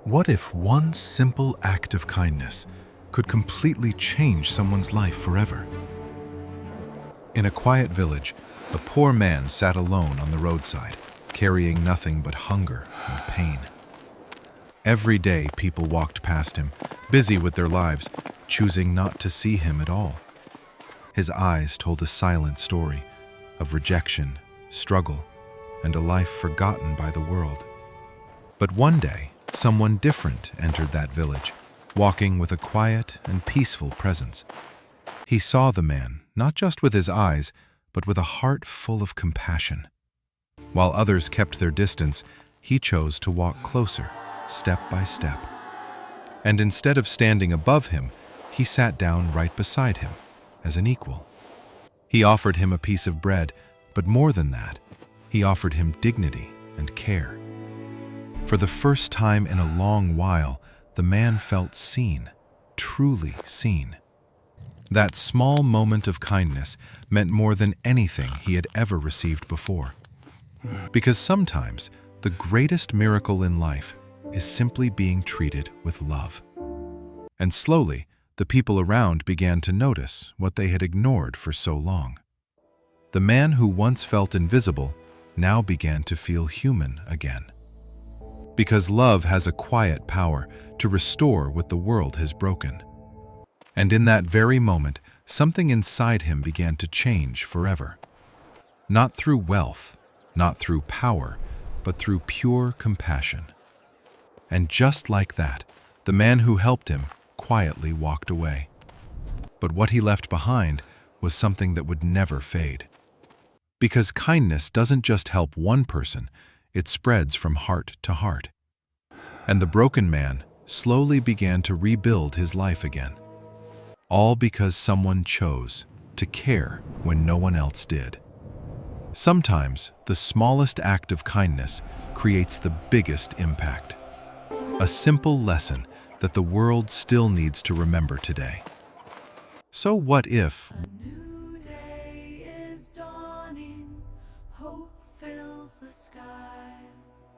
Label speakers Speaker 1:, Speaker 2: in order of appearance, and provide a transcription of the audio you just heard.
Speaker 1: What if one simple act of kindness could completely change someone's life forever? In a quiet village, a poor man sat alone on the roadside, carrying nothing but hunger and pain. Every day, people walked past him, busy with their lives, choosing not to see him at all. His eyes told a silent story of rejection, struggle, and a life forgotten by the world. But one day, someone different entered that village, walking with a quiet and peaceful presence. He saw the man, not just with his eyes, but with a heart full of compassion. While others kept their distance, he chose to walk closer, step by step. And instead of standing above him, he sat down right beside him, as an equal. He offered him a piece of bread, but more than that, he offered him dignity and care. For the first time in a long while, the man felt seen, truly seen. That small moment of kindness meant more than anything he had ever received before. Because sometimes the greatest miracle in life is simply being treated with love. And slowly, the people around began to notice what they had ignored for so long. The man who once felt invisible now began to feel human again. Because love has a quiet power to restore what the world has broken. And in that very moment, something inside him began to change forever. Not through wealth, not through power, but through pure compassion. And just like that, the man who helped him quietly walked away. But what he left behind was something that would never fade. Because kindness doesn't just help one person, it spreads from heart to heart. And the broken man slowly began to rebuild his life again. All because someone chose to care when no one else did. Sometimes the smallest act of kindness creates the biggest impact. A simple lesson that the world still needs to remember today. So what if